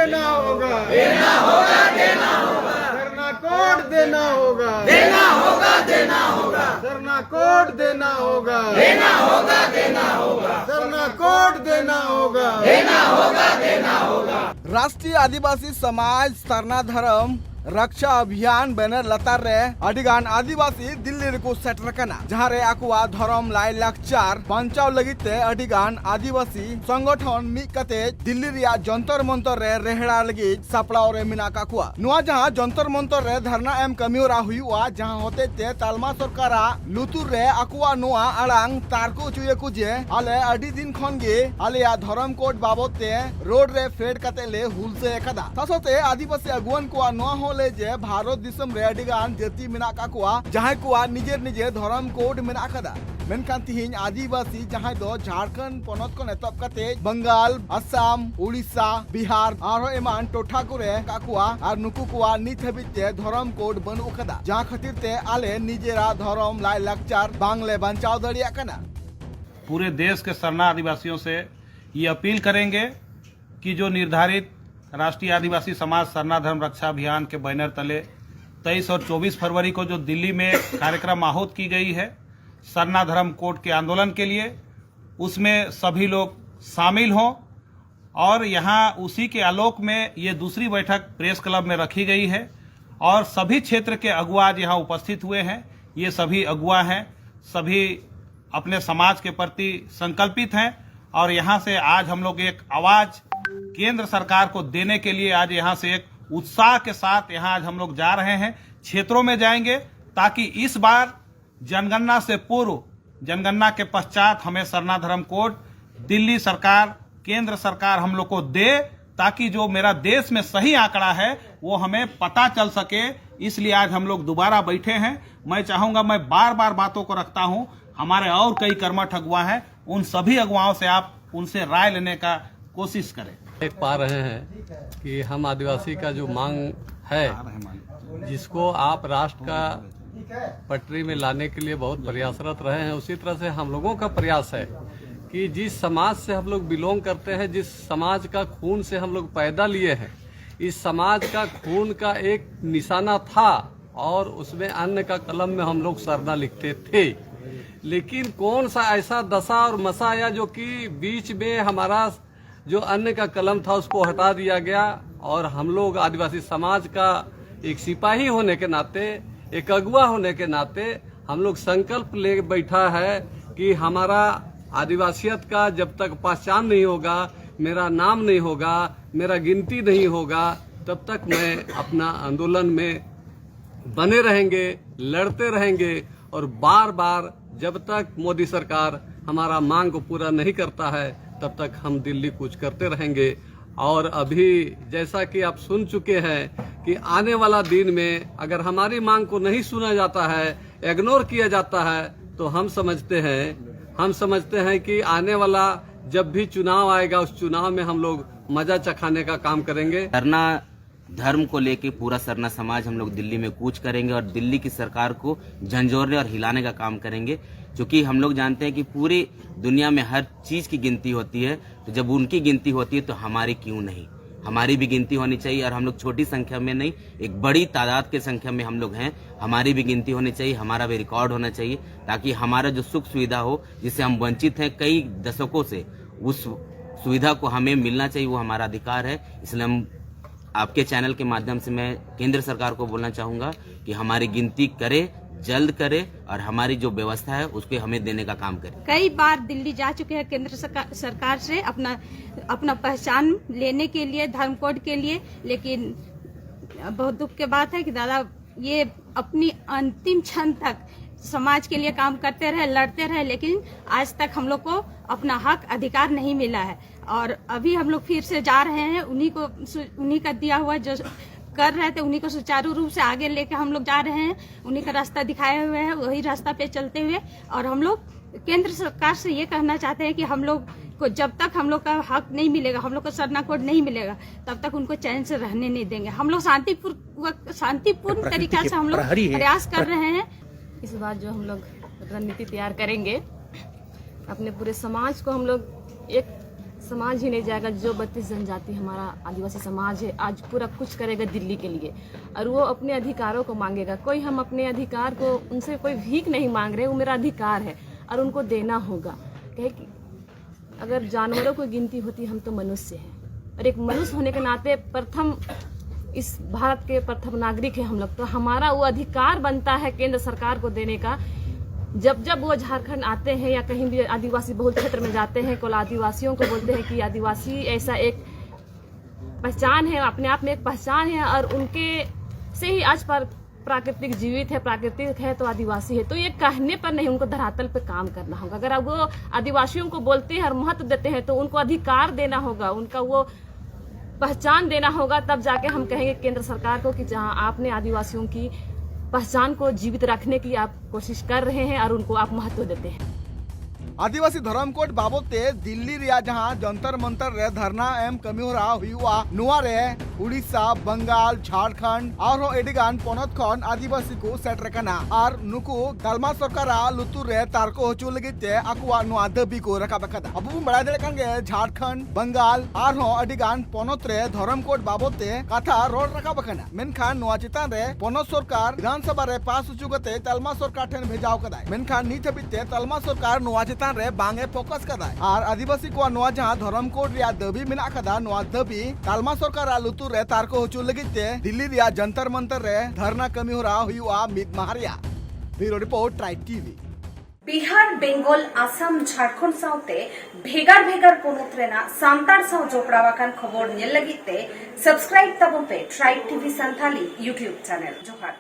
देना होगा, देना होगा, देना होगा। सरना कोड देना होगा, देना होगा, देना होगा। सरना कोड देना होगा, देना होगा, देना होगा। सरना कोड देना होगा, देना होगा, देना होगा। राष्ट्रीय आदिवासी समाज सरना धर्म रक्षा अभियान बैनर लतार रे अडिगान आदिवासी दिल्ली को सेटर कना जहाँ रे आकुआ धर्म लाई लाकचार बंचाव लगिते अडिगान आदिवासी संगठन मिकते दिल्ली रिया जंतर मंतर रे रेहड़ा लगी सापड़ाव रे मिना काकुआ नुआ जहाँ जंतर मंतर रे धरना एम कमियोरा हुआ जहाँ होते ते तालमा सरकारा लुतुर रे आकुआ नुआ अड़ांग तारको चुये कुजे आले अडी दिन खन गे आले या धर्म कोड बाबत ते रोड रे फेड कते ले हुल से एकदा तसोते आदिवासी अगुवन को नुआ हो ले जे भारत दिसम रे अडिगान जाति मेना काकुआ जहां कुआ निजेर निजे धर्म कोड मेना कदा मेनखान तिहिन आदिवासी जहां दो झारखंड पनत को नेतब कते बंगाल असम उड़ीसा बिहार आरो एमान टोठा करे काकुआ और नुकु कुआ नित हबिते धर्म कोड बनु कदा जहां खातिर ते आले निजेरा धर्म लाई लाकचार बांग्ले बंचाव दड़िया कना। पूरे देश के सरना आदिवासियों से ये अपील करेंगे कि जो निर्धारित राष्ट्रीय आदिवासी समाज सरना धर्म रक्षा अभियान के बैनर तले 23 और 24 फरवरी को जो दिल्ली में कार्यक्रम आहूत की गई है सरना धर्म कोड के आंदोलन के लिए, उसमें सभी लोग शामिल हों। और यहाँ उसी के आलोक में ये दूसरी बैठक प्रेस क्लब में रखी गई है और सभी क्षेत्र के अगुआ आज यहाँ उपस्थित हुए हैं। ये सभी अगुआ हैं, सभी अपने समाज के प्रति संकल्पित हैं और यहाँ से आज हम लोग एक आवाज केंद्र सरकार को देने के लिए आज यहाँ से एक उत्साह के साथ यहाँ आज हम लोग जा रहे हैं। क्षेत्रों में जाएंगे ताकि इस बार जनगणना से पूर्व, जनगणना के पश्चात हमें सरना धर्म कोड दिल्ली सरकार, केंद्र सरकार हम लोग को दे ताकि जो मेरा देश में सही आंकड़ा है वो हमें पता चल सके। इसलिए आज हम लोग दोबारा बैठे हैं। मैं चाहूंगा, मैं बार बार बातों को रखता हूं, हमारे और कई कर्मठ अगुआ हैं, उन सभी अगुआओं से आप उनसे राय लेने का कोशिश करें। देख पा रहे हैं कि हम आदिवासी का जो मांग है जिसको आप राष्ट्र का पटरी में लाने के लिए बहुत प्रयासरत रहे हैं, उसी तरह से हम लोगों का प्रयास है कि जिस समाज से हम लोग बिलोंग करते हैं, जिस समाज का खून से हम लोग पैदा लिए हैं, इस समाज का खून का एक निशाना था और उसमें अन्न का कलम में हम लोग सरना लिखते थे। लेकिन कौन सा ऐसा दशा और मसा आया जो कि बीच में हमारा जो अन्न का कलम था उसको हटा दिया गया और हम लोग आदिवासी समाज का एक सिपाही होने के नाते, एक अगुआ होने के नाते हम लोग संकल्प ले बैठा है कि हमारा आदिवासियत का जब तक पहचान नहीं होगा, मेरा नाम नहीं होगा, मेरा गिनती नहीं होगा, तब तक मैं अपना आंदोलन में बने रहेंगे, लड़ते रहेंगे और बार बार जब तक मोदी सरकार हमारा मांग को पूरा नहीं करता है तब तक हम दिल्ली कूच करते रहेंगे। और अभी जैसा कि आप सुन चुके हैं कि आने वाला दिन में अगर हमारी मांग को नहीं सुना जाता है, इग्नोर किया जाता है, तो हम समझते हैं कि आने वाला जब भी चुनाव आएगा उस चुनाव में हम लोग मजा चखाने का काम करेंगे। सरना धर्म को लेके पूरा सरना समाज हम लोग दिल्ली में कूच करेंगे और दिल्ली की सरकार को झंझोरने और हिलाने का काम करेंगे, क्योंकि हम लोग जानते हैं कि पूरी दुनिया में हर चीज की गिनती होती है, तो जब उनकी गिनती होती है तो हमारी क्यों नहीं, हमारी भी गिनती होनी चाहिए। और हम लोग छोटी संख्या में नहीं, एक बड़ी तादाद की संख्या में हम लोग हैं, हमारी भी गिनती होनी चाहिए, हमारा भी रिकॉर्ड होना चाहिए, ताकि हमारा जो सुख सुविधा हो जिससे हम वंचित हैं कई दशकों से, उस सुविधा को हमें मिलना चाहिए, वो हमारा अधिकार है। इसलिए हम आपके चैनल के माध्यम से मैं केंद्र सरकार को बोलना चाहूंगा कि हमारी गिनती करे, जल्द करे और हमारी जो व्यवस्था है उसको हमें देने का काम करे। कई बार दिल्ली जा चुके हैं केंद्र सरकार से अपना पहचान लेने के लिए, धर्म कोड के लिए, लेकिन बहुत दुख की बात है कि दादा ये अपनी अंतिम क्षण तक समाज के लिए काम करते रहे, लड़ते रहे, लेकिन आज तक हम लोग को अपना हक अधिकार नहीं मिला है। और अभी हम लोग फिर से जा रहे हैं, उन्हीं का दिया हुआ जो कर रहे थे उन्हीं को सुचारू रूप से आगे लेके हम लोग जा रहे हैं, उन्हीं का रास्ता दिखाए हुए हैं, वही रास्ता पे चलते हुए। और हम लोग केंद्र सरकार से ये कहना चाहते हैं कि हम लोग को जब तक हम लोग का हक नहीं मिलेगा, हम लोग को सरना कोड नहीं मिलेगा, तब तक उनको चैन से रहने नहीं देंगे। हम लोग शांतिपूर्ण तरीका से हम लोग प्रयास कर रहे हैं। इस बार जो हम लोग रणनीति तैयार करेंगे, अपने पूरे समाज को हम लोग एक समाज ही नहीं जाएगा। जो 32 जनजाति हमारा आदिवासी समाज है आज पूरा कुछ करेगा दिल्ली के लिए, और वो अपने अधिकारों को मांगेगा। कोई हम अपने अधिकार को उनसे कोई भीख नहीं मांग रहे, वो मेरा अधिकार है और उनको देना होगा। कहे कि अगर जानवरों की गिनती होती हम तो मनुष्य हैं, और एक मनुष्य होने के नाते प्रथम इस भारत के प्रथम नागरिक है हम लोग, तो हमारा वो अधिकार बनता है केंद्र सरकार को देने का। जब वो झारखंड आते हैं या कहीं भी आदिवासी बहुल क्षेत्र में जाते हैं, कुल आदिवासियों को बोलते हैं कि आदिवासी ऐसा एक पहचान है, अपने आप में एक पहचान है, और उनके से ही आज पर प्राकृतिक जीवित है, प्राकृतिक है तो आदिवासी है। तो ये कहने पर नहीं, उनको धरातल पे काम करना होगा। अगर वो आदिवासियों को बोलते हैं और महत्व देते हैं तो उनको अधिकार देना होगा, उनका वो पहचान देना होगा, तब जाके हम कहेंगे केंद्र सरकार को कि जहां आपने आदिवासियों की पहचान को जीवित रखने की आप कोशिश कर रहे हैं और उनको आप महत्व देते हैं। आदिवासी धर्म कोड बाबते दिल्ली रिया जहां जंतर मंतर रे धरना एम कमिहोरा हुआ नुआ रे उड़ीसा, बंगाल, झारखंड और एडिगान पनत खन आदिवासी को सेटर कना और नुकु तालमा सरकार लुतुर रे तारको हचु लगिते आकुआ नुआ दबी को रकाब कदा। अब बड़ा दे कांगे झारखंड, बंगाल और एडिगान पनत रे धर्म कोड बाबते कथा रोड रकाब कना। मेनखान नुआ चितान रे पनत सरकार विधानसभा रे पास हचुगते तालमा सरकार ठेन भेजाव कदा। मेनखान नीत हबिते तालमा सरकार नुआ रे बांगे फोकस कदा और आदिवासी को नुआ जहां धर्म कोड रिया दबी मेना कदा, नुआ दबी तालमा सरकार लुतुर रे तारको हचु लगिते दिल्ली रिया जंतर मंतर रे धरना कमिहोरा हुआ मिद मारिया। Bureau report Tribe TV. Bihar, Bengal, Assam, Jharkhand साउते भेगार भेगार पोनत रेना सांतार साउ जोपड़ावाकान खबर नेल लगिते सब्सक्राइब तबन पे Tribe TV Santhali YouTube channel. जोहार।